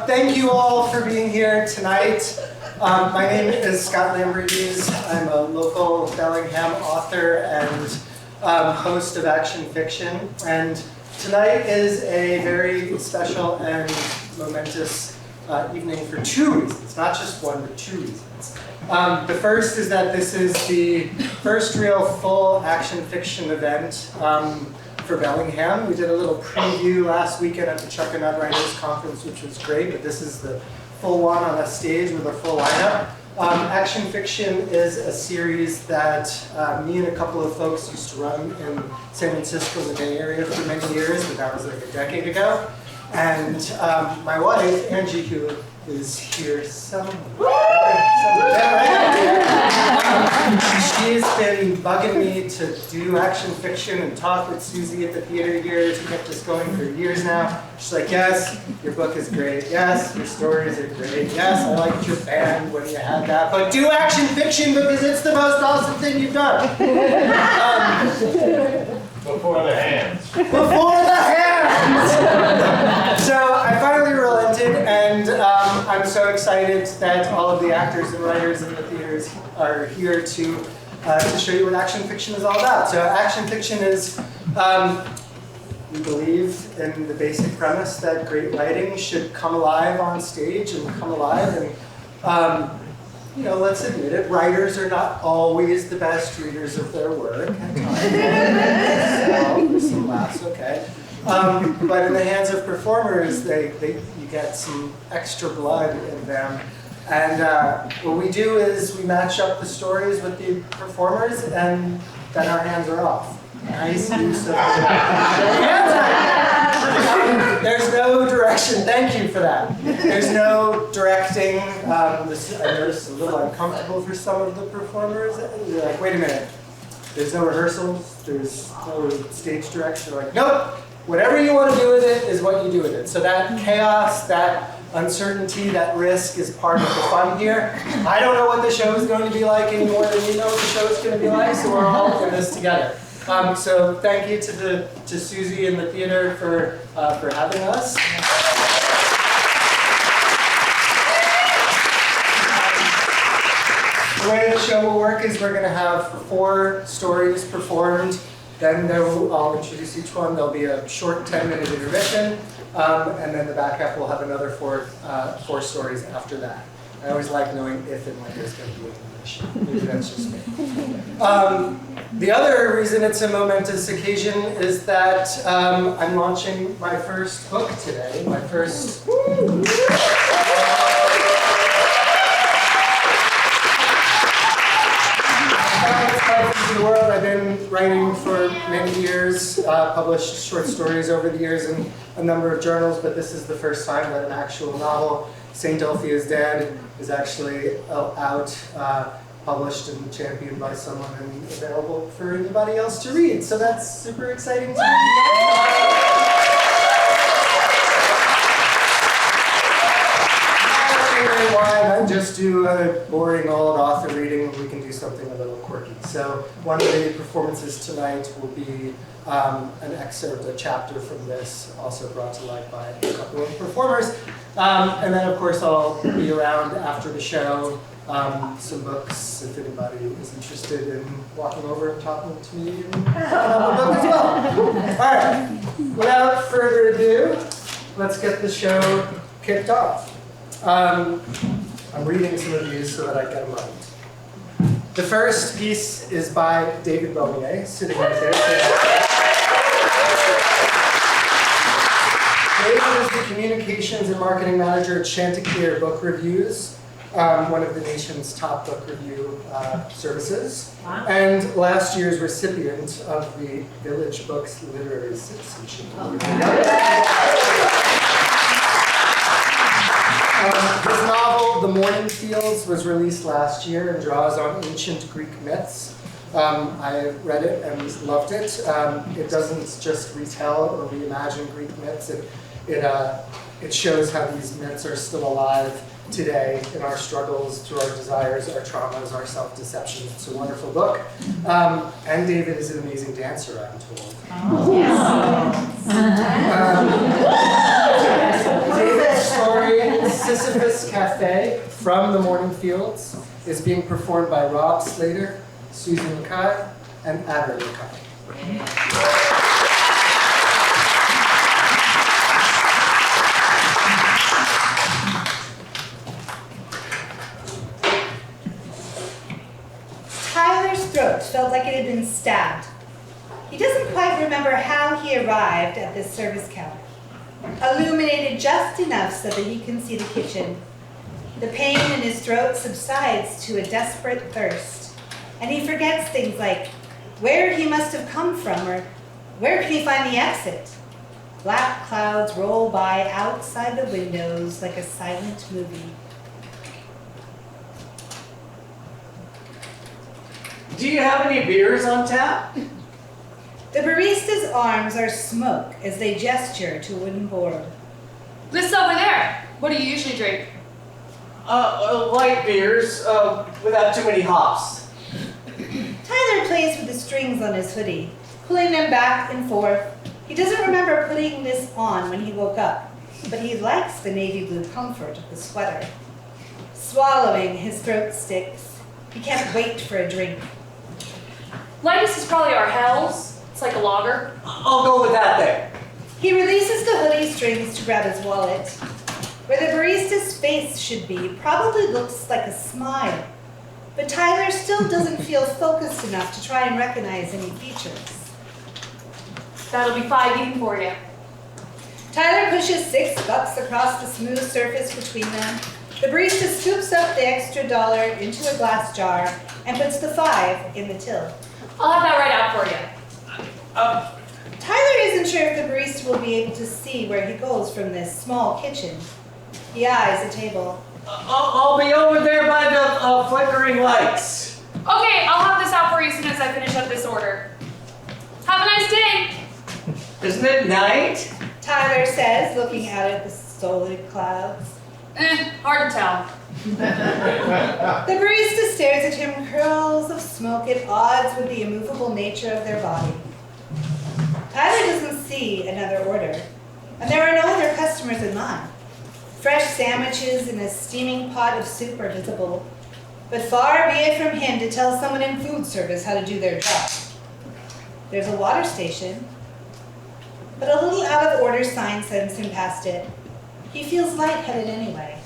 Thank you all for being here tonight. My name is Scott Lambertese. I'm a local Bellingham author and host of action fiction. And tonight is a very special and momentous evening for two reasons. Not just one, but two reasons. The first is that this is the first real full action fiction event for Bellingham. We did a little preview last weekend at the Chuck and Nut Writers Conference, which was great, but this is the full one on a stage with a full lineup. Action fiction is a series that me and a couple of folks used to run in San Francisco, the Bay Area, for many years, but that was like a decade ago. And my wife, Angie, who is here somewhere, she's been bugging me to do action fiction and talk with Suzie at the theater here to get this going for years now. She's like, yes, your book is great. Yes, your stories are great. Yes, I liked your band when you had that. But do action fiction because it's the most awesome thing you've done. Before the hands. Before the hands! So I finally relented, and I'm so excited that all of the actors and writers in the theaters are here to show you what action fiction is all about. So action fiction is, we believe in the basic premise that great writing should come alive on stage and come alive. And you know, let's admit it, writers are not always the best readers of their work at times. There's some laughs, okay. But in the hands of performers, you get some extra blood in them. And what we do is we match up the stories with the performers, and then our hands are off. Nice use of There's no direction. Thank you for that. There's no directing. I noticed it's a little uncomfortable for some of the performers. You're like, wait a minute. There's no rehearsals. There's no stage direction. You're like, nope. Whatever you want to do with it is what you do with it. So that chaos, that uncertainty, that risk is part of the fun here. I don't know what the show is going to be like any more than you know what the show is going to be like, so we're all in this together. So thank you to Suzie and the theater for having us. The way the show will work is we're going to have 4 stories performed. Then I'll introduce each one. There'll be a short 10-minute intermission, and then the back half will have another 4 stories after that. I always like knowing if and when there's going to be an intermission. Maybe that's just me. The other reason it's a momentous occasion is that I'm launching my first book today. My first. In the world. I've been writing for many years, published short stories over the years in a number of journals, but this is the first time that an actual novel, St. Delphi is Dead, is actually out, published and championed by someone and available for anybody else to read. So that's super exciting to me. Why not just do a boring old author reading when we can do something a little quirky? So one of the performances tonight will be an excerpt, a chapter from this, also brought to life by a couple of performers. And then of course I'll be around after the show, some books if anybody is interested in walking over and talking to me and a book as well. All right, without further ado, let's get the show kicked off. I'm reading some of these so that I get them right. The first piece is by David Beaumier, sitting right there. David is the Communications and Marketing Manager at Chanticleer Book Reviews, one of the nation's top book review services, and last year's recipient of the Village Books Literary Citizenship Award. His novel, The Morning Fields, was released last year and draws on ancient Greek myths. I read it and loved it. It doesn't just retell or reimagine Greek myths. It shows how these myths are still alive today in our struggles, through our desires, our traumas, our self-deception. It's a wonderful book. And David is an amazing dancer, I'm told. David's story Sisyphus Cafe from the Morning Fields is being performed by Rob Slater, Suzie Mackay, and Adaryn Mackay. Tyler's throat felt like it had been stabbed. He doesn't quite remember how he arrived at this service counter, illuminated just enough so that he can see the kitchen. The pain in his throat subsides to a desperate thirst, and he forgets things like where he must have come from or where can he find the exit. Black clouds roll by outside the windows like a silent movie. Do you have any beers on tap? The barista's arms are smoke as they gesture to a wooden board. This over there. What do you usually drink? Light beers, without too many hops. Tyler plays with the strings on his hoodie, pulling them back and forth. He doesn't remember putting this on when he woke up, but he likes the navy blue comfort of the sweater. Swallowing, his throat sticks. He can't wait for a drink. Lightest is probably our Hells. It's like a lager. I'll go with that then. He releases the hoodie strings to grab his wallet. Where the barista's face should be probably looks like a smile, but Tyler still doesn't feel focused enough to try and recognize any features. That'll be 5 even for you. Tyler pushes $6 across the smooth surface between them. The barista scoops up the extra $1 into a glass jar and puts the 5 in the till. I'll have that right out for you. Tyler isn't sure if the barista will be able to see where he goes from this small kitchen. He eyes the table. I'll be over there by the flickering lights. Okay, I'll have this out for you as soon as I finish up this order. Have a nice day. Isn't it night? Tyler says, looking out at the solid clouds. Hard to tell. The barista stares at him, curls of smoke at odds with the immovable nature of their body. Tyler doesn't see another order, and there are no other customers in line. Fresh sandwiches and a steaming pot of soup are visible, but far be it from him to tell someone in food service how to do their job. There's a water station, but a little out of order sign sends him past it. He feels lightheaded anyway,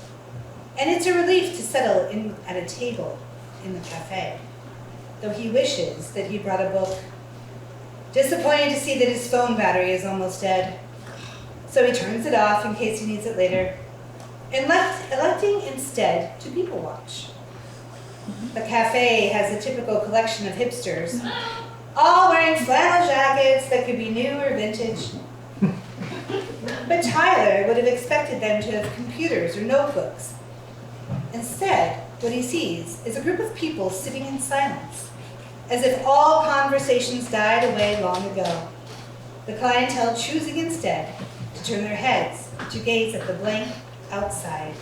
and it's a relief to settle in at a table in the cafe, though he wishes that he brought a book. Disappointed to see that his phone battery is almost dead, so he turns it off in case he needs it later, and electing instead to people watch. The cafe has a typical collection of hipsters, all wearing flannel jackets that could be new or vintage. But Tyler would have expected them to have computers or notebooks. Instead, what he sees is a group of people sitting in silence, as if all conversations died away long ago. The clientele choosing instead to turn their heads to gaze at the blank outside.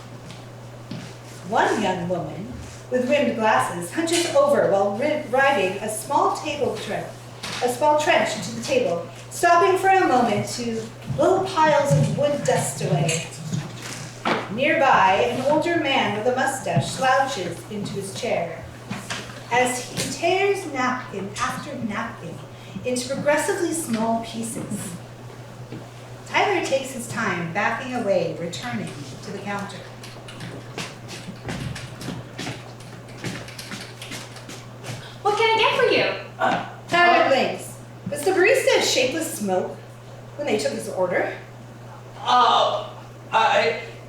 One young woman with rimmed glasses hunches over while riding a small trench into the table, stopping for a moment to blow piles of wood dust away. Nearby, an older man with a mustache slouches into his chair as he tears napkin after napkin into progressively small pieces. Tyler takes his time backing away, returning to the counter. What can I get for you? Tyler blinks. Was the barista a shapeless smoke when they took his order?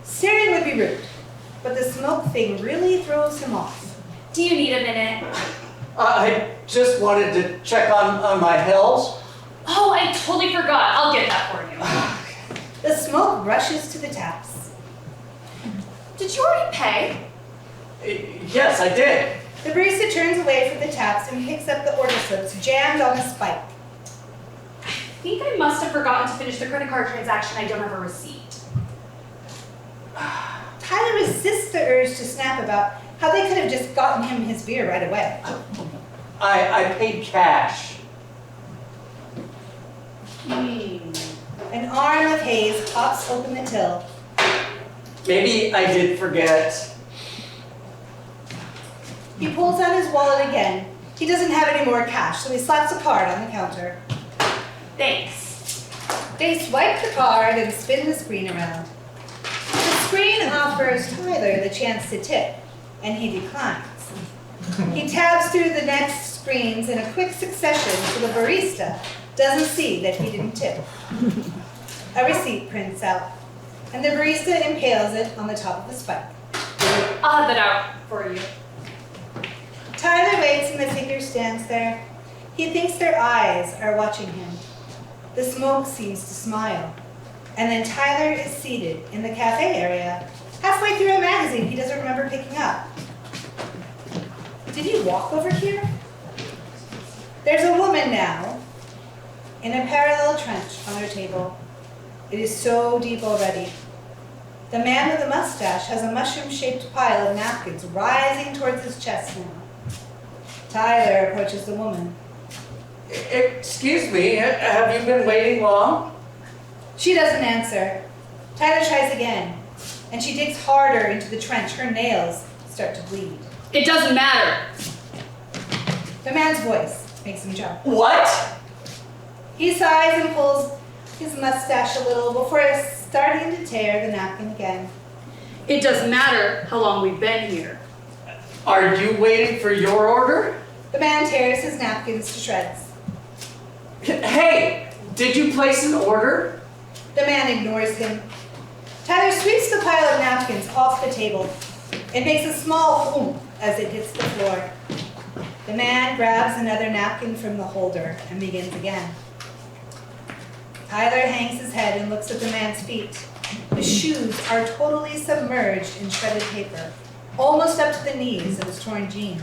Staring would be rude, but the smoke thing really throws him off. Do you need a minute? I just wanted to check on my Hells. Oh, I totally forgot. I'll get that for you. The smoke rushes to the taps. Did you already pay? Yes, I did. The barista turns away from the taps and picks up the order slips jammed on a spike. I think I must have forgotten to finish the credit card transaction. I don't have a receipt. Tyler resists the urge to snap about how they could have just gotten him his beer right away. I paid cash. An arm of haze pops open the till. Maybe I did forget. He pulls out his wallet again. He doesn't have any more cash, so he slaps a card on the counter. Thanks. They swipe the card and spin the screen around. The screen offers Tyler the chance to tip, and he declines. He tabs through the next screens in a quick succession so the barista doesn't see that he didn't tip. A receipt prints out, and the barista impales it on the top of the spike. I'll have that out for you. Tyler waits and the figure stands there. He thinks their eyes are watching him. The smoke seems to smile. And then Tyler is seated in the cafe area, halfway through a magazine he doesn't remember picking up. Did he walk over here? There's a woman now in a parallel trench on her table. It is so deep already. The man with the mustache has a mushroom-shaped pile of napkins rising towards his chest now. Tyler approaches the woman. Excuse me, have you been waiting long? She doesn't answer. Tyler tries again, and she digs harder into the trench. Her nails start to bleed. It doesn't matter. The man's voice makes him jump. What? He sighs and pulls his mustache a little before starting to tear the napkin again. It doesn't matter how long we've been here. Are you waiting for your order? The man tears his napkins to shreds. Hey, did you place an order? The man ignores him. Tyler sweeps the pile of napkins off the table. It makes a small thump as it hits the floor. The man grabs another napkin from the holder and begins again. Tyler hangs his head and looks at the man's feet. His shoes are totally submerged in shredded paper, almost up to the knees of his torn jeans.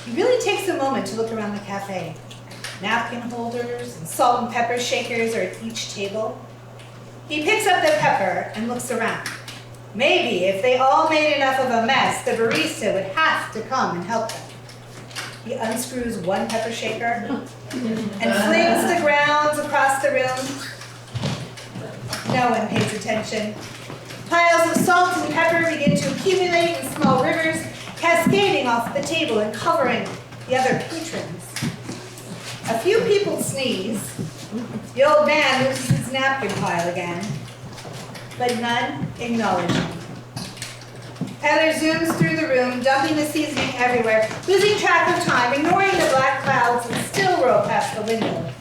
He really takes a moment to look around the cafe. Napkin holders and salt and pepper shakers are at each table. He picks up the pepper and looks around. Maybe if they all made enough of a mess, the barista would have to come and help them. He unscrews one pepper shaker and flings the grounds across the room. No one pays attention. Piles of salt and pepper begin to accumulate in small rivers, cascading off the table and covering the other patrons. A few people sneeze. The old man moves his napkin pile again, but none acknowledge him. Tyler zooms through the room, dumping the seasoning everywhere, losing track of time, ignoring the black clouds that still roll past the window.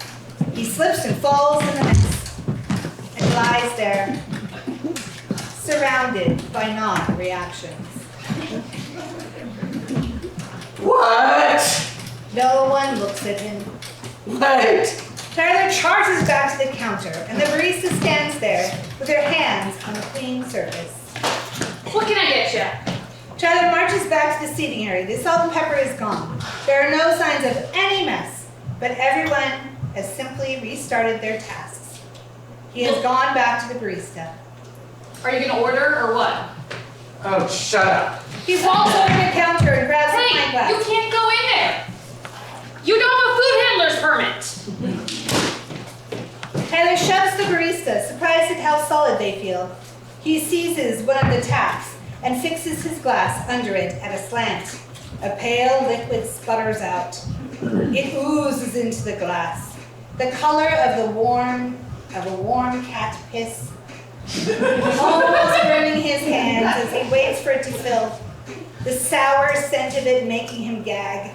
He slips and falls in the mess and lies there, surrounded by non-reactions. What? No one looks at him. Wait. Tyler charges back to the counter, and the barista stands there with her hands on the clean surface. What can I get you? Tyler marches back to the seating area. The salt and pepper is gone. There are no signs of any mess, but everyone has simply restarted their tasks. He has gone back to the barista. Are you gonna order or what? Oh, shut up. He walks over to the counter and grabs a pint Hey, glass. you can't go in there. You don't have a food handler's permit. Tyler shoves the barista, surprised at how solid they feel. He seizes one of the taps and fixes his glass under it at a slant. A pale liquid sputters out. It oozes into the glass, the color of a warm cat piss, almost burning his hands as he waits for it to fill, the sour scent of it making him gag.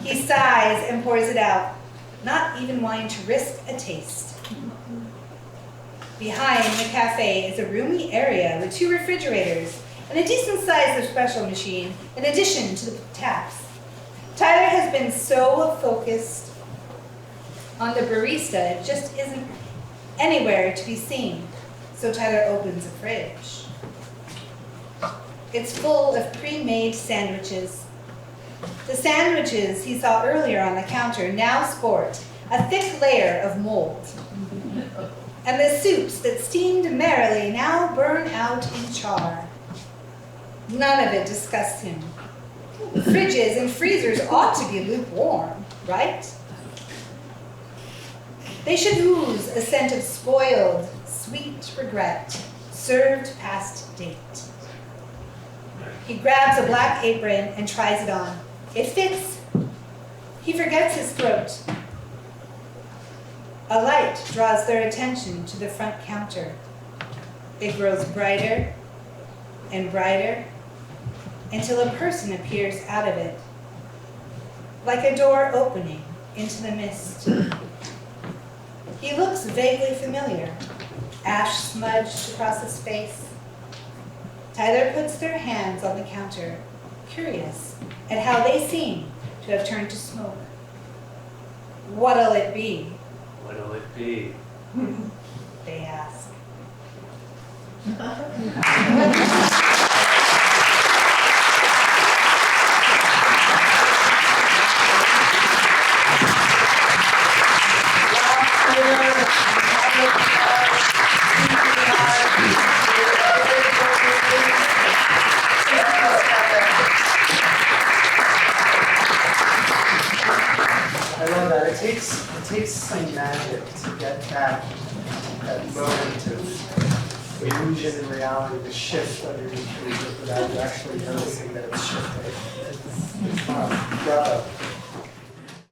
He sighs and pours it out, not even wanting to risk a taste. Behind the cafe is a roomy area with 2 refrigerators and a decent-sized espresso machine in addition to the taps. Tyler has been so focused on the barista, it just isn't anywhere to be seen. So Tyler opens a fridge. It's full of pre-made sandwiches. The sandwiches he saw earlier on the counter now sport a thick layer of mold. And the soups that steamed merrily now burn out in char. None of it disgusts him. Fridges and freezers ought to be lukewarm, right? They should ooze a scent of spoiled, sweet regret, served past date. He grabs a black apron and tries it on. It fits. He forgets his throat. A light draws their attention to the front counter. It grows brighter and brighter until a person appears out of it, like a door opening into the mist. He looks vaguely familiar, ash smudged across his face. Tyler puts their hands on the counter, curious at how they seem to have turned to smoke. What'll it be? What'll it be? They ask. I love that. It takes some magic to get that moment of illusion and reality to shift underneath you without you actually noticing that it's shifting. Bravo.